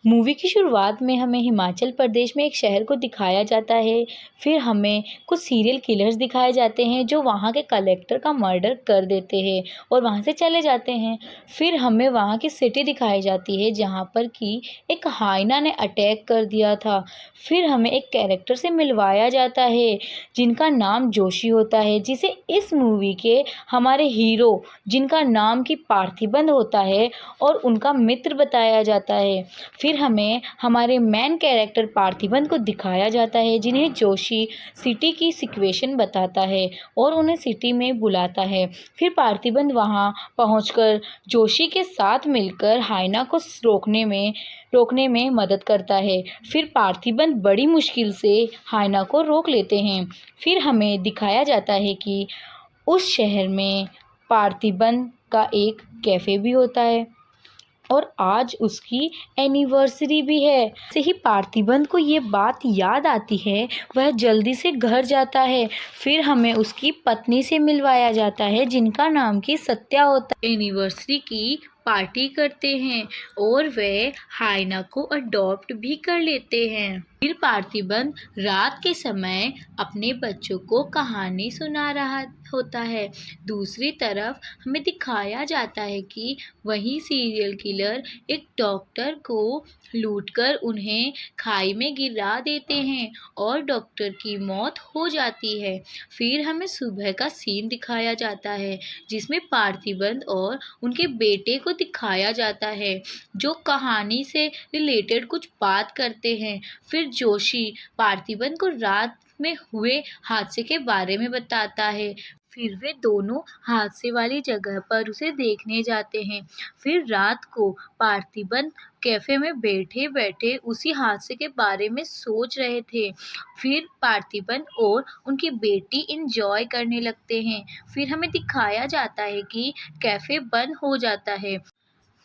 Movie की शुरुआत में हमें हिमाचल प्रदेश में एक शहर को दिखाया जाता है। फिर हमें कुछ सीरियल किलर्स दिखाए जाते हैं जो वहाँ के कलेक्टर का मर्डर कर देते हैं और वहाँ से चले जाते हैं। फिर हमें वहाँ की सिटी दिखाई जाती है जहाँ पर कि एक हाइना ने अटैक कर दिया था। फिर हमें एक कैरेक्टर से मिलवाया जाता है जिनका नाम जोशी होता है, जिसे इस मूवी के हमारे हीरो जिनका नाम कि पार्थिबन होता है और उनका मित्र बताया जाता है। फिर हमें हमारे मेन कैरेक्टर पार्थिबन को दिखाया जाता है जिन्हें जोशी सिटी की सिचुएशन बताता है और उन्हें सिटी में बुलाता है। फिर पार्थिबन वहां पहुंचकर जोशी के साथ मिलकर हाइना को रोकने में मदद करता है। फिर पार्थिबन बड़ी मुश्किल से हाइना को रोक लेते हैं। फिर हमें दिखाया जाता है कि उस शहर में पार्थिबन का एक कैफ़े भी होता है और आज उसकी एनिवर्सरी भी है। से ही पार्थिबन को ये बात याद आती है, वह जल्दी से घर जाता है। फिर हमें उसकी पत्नी से मिलवाया जाता है जिनका नाम कि सत्या होता है। एनिवर्सरी की पार्टी करते हैं और वे हाइना को अडॉप्ट भी कर लेते हैं। फिर पार्थिबन रात के समय अपने बच्चों को कहानी सुना रहा होता है। दूसरी तरफ हमें दिखाया जाता है कि वही सीरियल किलर एक डॉक्टर को लूटकर उन्हें खाई में गिरा देते हैं और डॉक्टर की मौत हो जाती है। फिर हमें सुबह का सीन दिखाया जाता है जिसमें पार्थिबन और उनके बेटे को दिखाया जाता है जो कहानी से रिलेटेड कुछ बात करते हैं। फिर जोशी पार्थिबन को रात में हुए हादसे के बारे में बताता है। फिर वे दोनों हादसे वाली जगह पर उसे देखने जाते हैं। फिर रात को पार्थिबन कैफे में बैठे बैठे उसी हादसे के बारे में सोच रहे थे। फिर पार्थिबन और उनकी बेटी इंजॉय करने लगते हैं। फिर हमें दिखाया जाता है कि कैफे बंद हो जाता है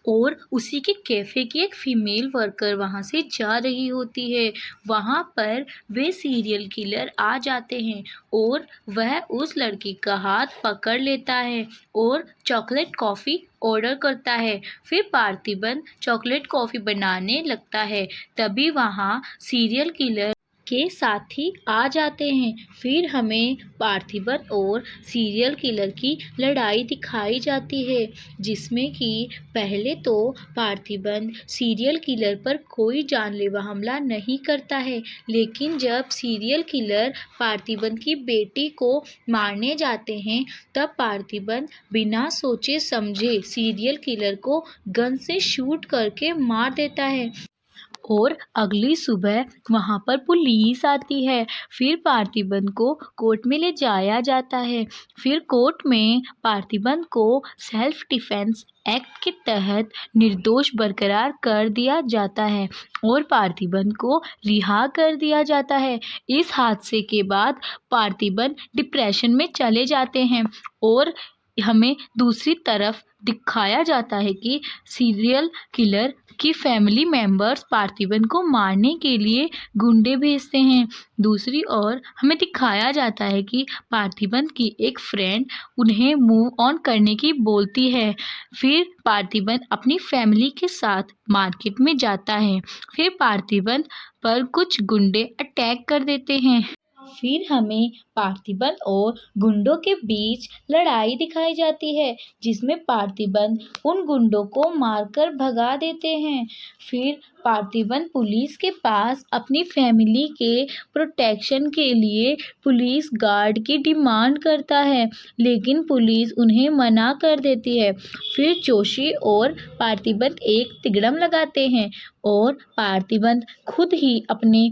और उसी के कैफ़े की एक फीमेल वर्कर वहाँ से जा रही होती है। वहाँ पर वे सीरियल किलर आ जाते हैं और वह उस लड़की का हाथ पकड़ लेता है और चॉकलेट कॉफ़ी ऑर्डर करता है। फिर पार्थिबन चॉकलेट कॉफ़ी बनाने लगता है, तभी वहाँ सीरियल किलर के साथी आ जाते हैं। फिर हमें पार्थिबन और सीरियल किलर की लड़ाई दिखाई जाती है जिसमें कि पहले तो पार्थिबन सीरियल किलर पर कोई जानलेवा हमला नहीं करता है, लेकिन जब सीरियल किलर पार्थिबन की बेटी को मारने जाते हैं तब पार्थिबन बिना सोचे समझे सीरियल किलर को गन से शूट करके मार देता है और अगली सुबह वहाँ पर पुलिस आती है। फिर पार्थिबन को कोर्ट में ले जाया जाता है। फिर कोर्ट में पार्थिबन को सेल्फ डिफेंस एक्ट के तहत निर्दोष बरकरार कर दिया जाता है और पार्थिबन को रिहा कर दिया जाता है। इस हादसे के बाद पार्थिबन डिप्रेशन में चले जाते हैं और हमें दूसरी तरफ दिखाया जाता है कि सीरियल किलर की फैमिली मेंबर्स पार्थिबन को मारने के लिए गुंडे भेजते हैं। दूसरी ओर हमें दिखाया जाता है कि पार्थिबन की एक फ्रेंड उन्हें मूव ऑन करने की बोलती है। फिर पार्थिबन अपनी फैमिली के साथ मार्केट में जाता है। फिर पार्थिबन पर कुछ गुंडे अटैक कर देते हैं। फिर हमें पार्थिबन और गुंडों के बीच लड़ाई दिखाई जाती है जिसमें पार्थिबन उन गुंडों को मारकर भगा देते हैं। फिर पार्थिबन पुलिस के पास अपनी फैमिली के प्रोटेक्शन के लिए पुलिस गार्ड की डिमांड करता है, लेकिन पुलिस उन्हें मना कर देती है। फिर जोशी और पार्थिबन एक तिगड़म लगाते हैं और पार्थिबन खुद ही अपने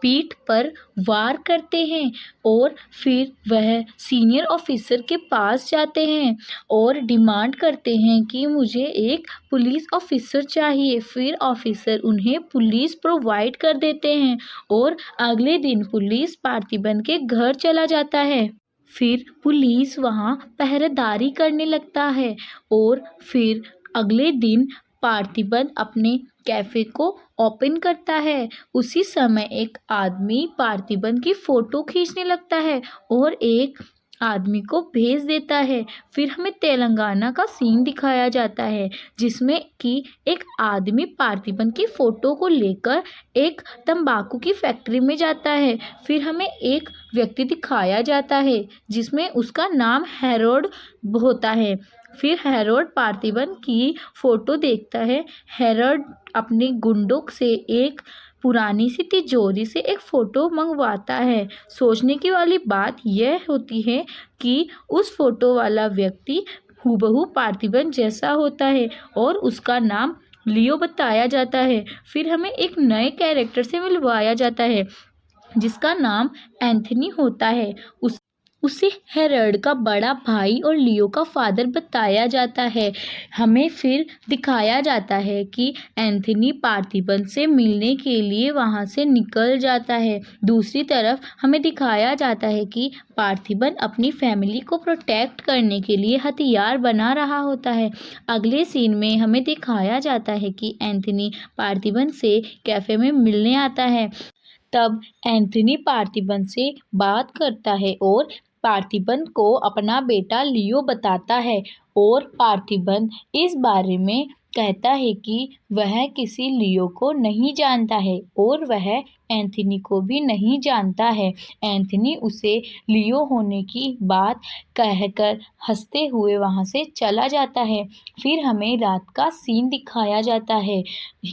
पीठ पर वार करते हैं और फिर वह सीनियर ऑफिसर के पास जाते हैं और डिमांड करते हैं कि मुझे एक पुलिस ऑफिसर चाहिए। फिर ऑफिसर उन्हें पुलिस प्रोवाइड कर देते हैं और अगले दिन पुलिस पार्थिबन के घर चला जाता है। फिर पुलिस वहां पहरेदारी करने लगता है और फिर अगले दिन पार्थिबन अपने कैफे को ओपन करता है। उसी समय एक आदमी पार्थिबन की फोटो खींचने लगता है और एक आदमी को भेज देता है। फिर हमें तेलंगाना का सीन दिखाया जाता है जिसमें कि एक आदमी पार्थिबन की फ़ोटो को लेकर एक तंबाकू की फैक्ट्री में जाता है। फिर हमें एक व्यक्ति दिखाया जाता है जिसमें उसका नाम हेरोड होता है। फिर हेरोड पार्थिबन की फ़ोटो देखता है। हेरोड अपने गुंडों से एक पुरानी सी तिजोरी से एक फ़ोटो मंगवाता है। सोचने की वाली बात यह होती है कि उस फ़ोटो वाला व्यक्ति हूबहू पार्थिबन जैसा होता है और उसका नाम लियो बताया जाता है। फिर हमें एक नए कैरेक्टर से मिलवाया जाता है जिसका नाम एंथनी होता है। उसे हेरोड का बड़ा भाई और लियो का फादर बताया जाता है। हमें फिर दिखाया जाता है कि एंथनी पार्थिबन से मिलने के लिए वहाँ से निकल जाता है। दूसरी तरफ हमें दिखाया जाता है कि पार्थिबन अपनी फैमिली को प्रोटेक्ट करने के लिए हथियार बना रहा होता है। अगले सीन में हमें दिखाया जाता है कि एंथनी पार्थिबन से कैफ़े में मिलने आता है। तब एंथनी पार्थिबन से बात करता है और पार्थिबन को अपना बेटा लियो बताता है और पार्थिबन इस बारे में कहता है कि वह किसी लियो को नहीं जानता है और वह एंथनी को भी नहीं जानता है। एंथनी उसे लियो होने की बात कहकर हंसते हुए वहाँ से चला जाता है। फिर हमें रात का सीन दिखाया जाता है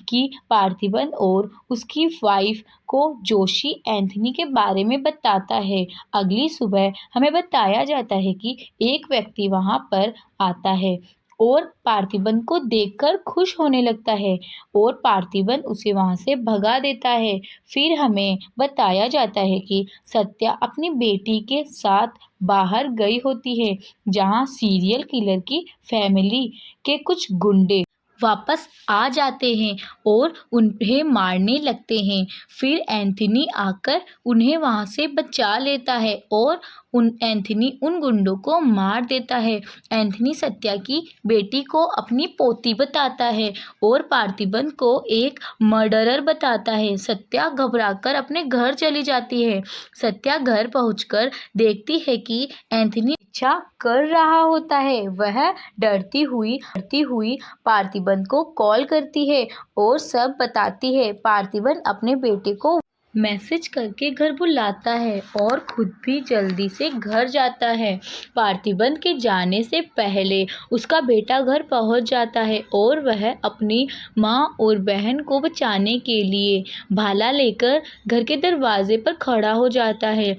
कि पार्थिबन और उसकी वाइफ को जोशी एंथनी के बारे में बताता है। अगली सुबह हमें बताया जाता है कि एक व्यक्ति वहाँ पर आता है और पार्थिबन को देखकर खुश होने लगता है और पार्थिबन उसे वहाँ से भगा देता है। फिर हमें बताया जाता है कि सत्या अपनी बेटी के साथ बाहर गई होती है जहाँ सीरियल किलर की फैमिली के कुछ गुंडे वापस आ जाते हैं और उन्हें मारने लगते हैं। फिर एंथनी आकर उन्हें वहाँ से बचा लेता है और एंथनी उन गुंडों को मार देता है। एंथनी सत्या की बेटी को अपनी पोती बताता है और पार्थिबन को एक मर्डरर बताता है। सत्या घबराकर अपने घर चली जाती है। सत्या घर पहुंचकर देखती है कि एंथनी पीछा कर रहा होता है। वह डरती हुई पार्थिबन को कॉल करती है और सब बताती है। पार्थिबन अपने बेटे को मैसेज करके घर बुलाता है और खुद भी जल्दी से घर जाता है। पार्थिबन के जाने से पहले उसका बेटा घर पहुंच जाता है और वह अपनी माँ और बहन को बचाने के लिए भाला लेकर घर के दरवाजे पर खड़ा हो जाता है।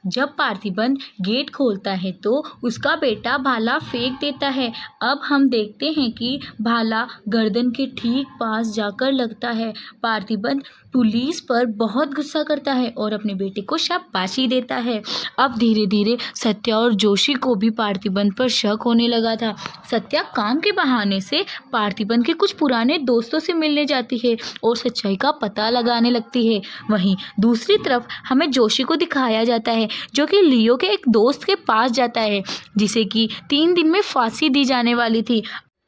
जब पार्थिबन गेट खोलता है तो उसका बेटा भाला फेंक देता है। अब हम देखते हैं कि भाला गर्दन के ठीक पास जाकर लगता है। पार्थिबन पुलिस पर बहुत गुस्सा करता है और अपने बेटे को शाबाशी देता है। अब धीरे धीरे सत्या और जोशी को भी पार्थिबन पर शक होने लगा था। सत्या काम के बहाने से पार्थिबन के कुछ पुराने दोस्तों से मिलने जाती है और सच्चाई का पता लगाने लगती है। वहीं दूसरी तरफ हमें जोशी को दिखाया जाता है जो कि लियो के एक दोस्त के पास जाता है जिसे कि 3 दिन में फांसी दी जाने वाली थी।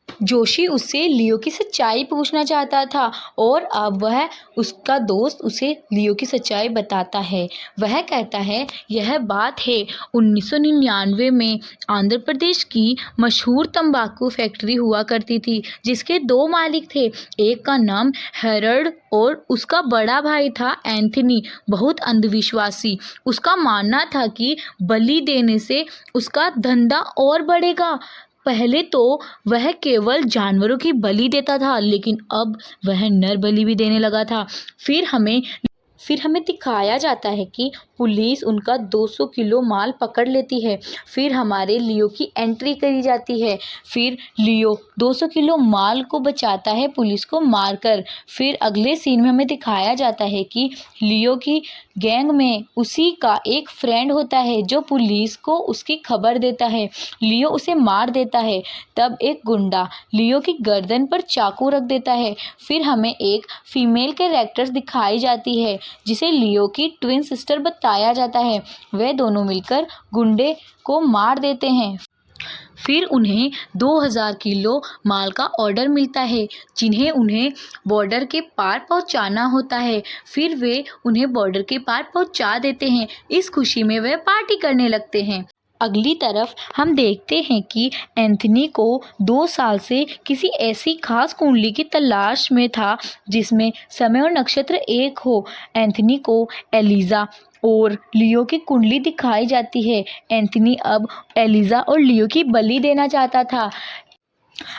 जोशी उससे लियो की सच्चाई पूछना चाहता था और अब वह उसका दोस्त उसे लियो की सच्चाई बताता है। वह कहता है यह बात है 1999 में आंध्र प्रदेश की मशहूर तंबाकू फैक्ट्री हुआ करती थी जिसके 2 मालिक थे। एक का नाम हेरोड और उसका बड़ा भाई था एंथनी, बहुत अंधविश्वासी। उसका मानना था कि बलि देने से उसका धंधा और बढ़ेगा। पहले तो वह केवल जानवरों की बलि देता था लेकिन अब वह नर बलि भी देने लगा था। फिर हमें दिखाया जाता है कि पुलिस उनका 200 किलो माल पकड़ लेती है। फिर हमारे लियो की एंट्री करी जाती है। फिर लियो 200 किलो माल को बचाता है पुलिस को मारकर। फिर अगले सीन में हमें दिखाया जाता है कि लियो की गैंग में उसी का एक फ्रेंड होता है जो पुलिस को उसकी खबर देता है। लियो उसे मार देता है। तब एक गुंडा लियो की गर्दन पर चाकू रख देता है। फिर हमें एक फीमेल कैरेक्टर दिखाई जाती है जिसे लियो की ट्विन सिस्टर बताया जाता है। वे दोनों मिलकर गुंडे को मार देते हैं। फिर उन्हें 2000 किलो माल का ऑर्डर मिलता है जिन्हें उन्हें बॉर्डर के पार पहुंचाना होता है। फिर वे उन्हें बॉर्डर के पार पहुंचा देते हैं। इस खुशी में वे पार्टी करने लगते हैं। अगली तरफ हम देखते हैं कि एंथनी को 2 साल से किसी ऐसी खास कुंडली की तलाश में था जिसमें समय और नक्षत्र एक हो। एंथनी को एलिजा और लियो की कुंडली दिखाई जाती है। एंथनी अब एलिजा और लियो की बलि देना चाहता था।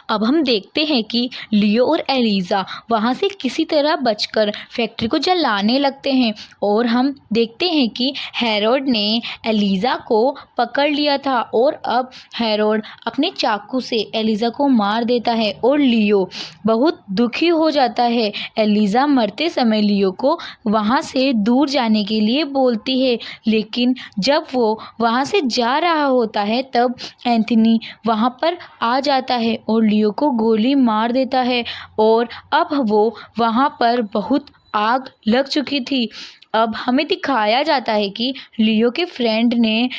अब हम देखते हैं कि लियो और एलिजा वहाँ से किसी तरह बचकर फैक्ट्री को जलाने लगते हैं और हम देखते हैं कि हेरोड ने एलिजा को पकड़ लिया था और अब हेरोड अपने चाकू से एलिजा को मार देता है और लियो बहुत दुखी हो जाता है। एलिजा मरते समय लियो को वहाँ से दूर जाने के लिए बोलती है, लेकिन जब वो वहाँ से जा रहा होता है तब एंथनी वहाँ पर आ जाता है और लियो को गोली मार देता है और अब वो वहाँ पर बहुत आग लग चुकी थी। अब हमें दिखाया जाता है कि लियो के फ्रेंड ने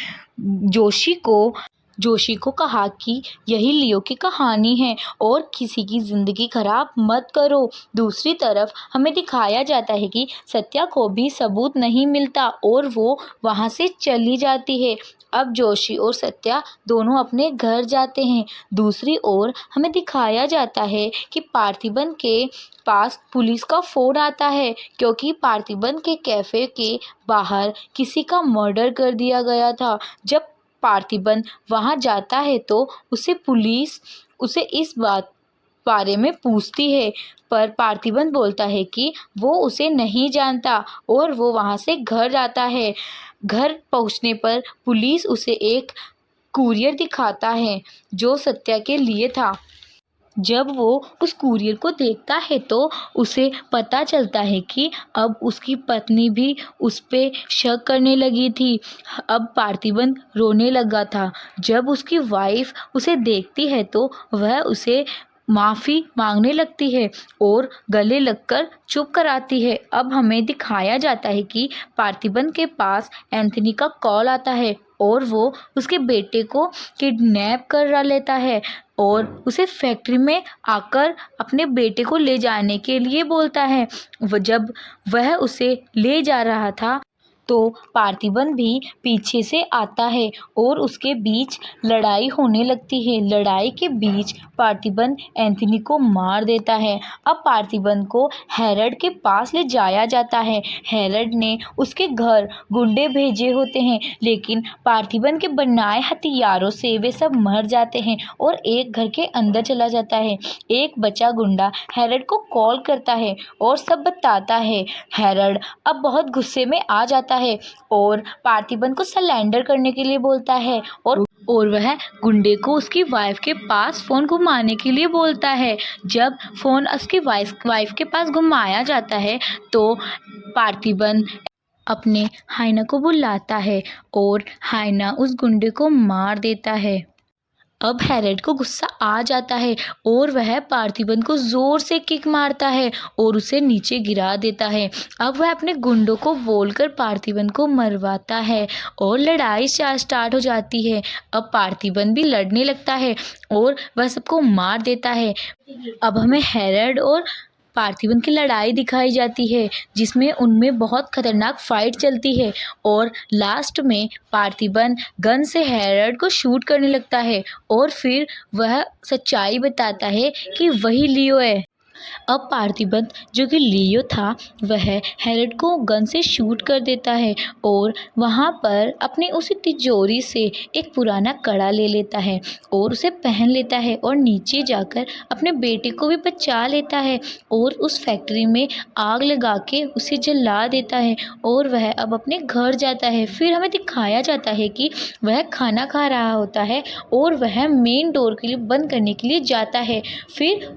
जोशी को कहा कि यही लियो की कहानी है और किसी की ज़िंदगी खराब मत करो। दूसरी तरफ हमें दिखाया जाता है कि सत्या को भी सबूत नहीं मिलता और वो वहाँ से चली जाती है। अब जोशी और सत्या दोनों अपने घर जाते हैं। दूसरी ओर हमें दिखाया जाता है कि पार्थिबन के पास पुलिस का फ़ोन आता है क्योंकि पार्थिबन के कैफ़े के बाहर किसी का मर्डर कर दिया गया था। जब पार्थिबन वहाँ जाता है तो पुलिस उसे इस बारे में पूछती है, पर पार्थिबन बोलता है कि वो उसे नहीं जानता और वो वहाँ से घर जाता है। घर पहुँचने पर पुलिस उसे एक कुरियर दिखाता है जो सत्या के लिए था। जब वो उस कुरियर को देखता है तो उसे पता चलता है कि अब उसकी पत्नी भी उस पे शक करने लगी थी। अब पार्थिबन रोने लगा था। जब उसकी वाइफ उसे देखती है तो वह उसे माफ़ी मांगने लगती है और गले लगकर चुप कराती है। अब हमें दिखाया जाता है कि पार्थिबन के पास एंथनी का कॉल आता है और वो उसके बेटे को किडनैप कर लेता है और उसे फैक्ट्री में आकर अपने बेटे को ले जाने के लिए बोलता है। जब वह उसे ले जा रहा था तो पार्थिबन भी पीछे से आता है और उसके बीच लड़ाई होने लगती है। लड़ाई के बीच पार्थिबन एंथनी को मार देता है। अब पार्थिबन को हेरोड के पास ले जाया जाता है। हेरोड ने उसके घर गुंडे भेजे होते हैं, लेकिन पार्थिबन के बनाए हथियारों से वे सब मर जाते हैं और एक घर के अंदर चला जाता है। एक बचा गुंडा हेरोड को कॉल करता है और सब बताता है। हेरोड अब बहुत गुस्से में आ जाता है और पार्थिबन को सरेंडर करने के लिए बोलता है और वह गुंडे को उसकी वाइफ के पास फ़ोन घुमाने के लिए बोलता है। जब फ़ोन उसकी वाइफ के पास घुमाया जाता है तो पार्थिबन अपने हाइना को बुलाता है और हाइना उस गुंडे को मार देता है। अब हेरोड को गुस्सा आ जाता है और वह पार्थिबन को ज़ोर से किक मारता है और उसे नीचे गिरा देता है। अब वह अपने गुंडों को बोलकर पार्थिबन को मरवाता है और लड़ाई स्टार्ट हो जाती है। अब पार्थिबन भी लड़ने लगता है और वह सबको मार देता है। अब हमें हेरोड और पार्थिबन की लड़ाई दिखाई जाती है जिसमें उनमें बहुत खतरनाक फाइट चलती है और लास्ट में पार्थिबन गन से हेरोड को शूट करने लगता है और फिर वह सच्चाई बताता है कि वही लियो है। अब पार्थिबन जो कि लियो था वह हेरोड को गन से शूट कर देता है और वहाँ पर अपनी उसी तिजोरी से एक पुराना कड़ा ले लेता है और उसे पहन लेता है और नीचे जाकर अपने बेटे को भी बचा लेता है और उस फैक्ट्री में आग लगा के उसे जला देता है और वह अब अपने घर जाता है। फिर हमें दिखाया जाता है कि वह खाना खा रहा होता है और वह मेन डोर के लिए बंद करने के लिए जाता है। फिर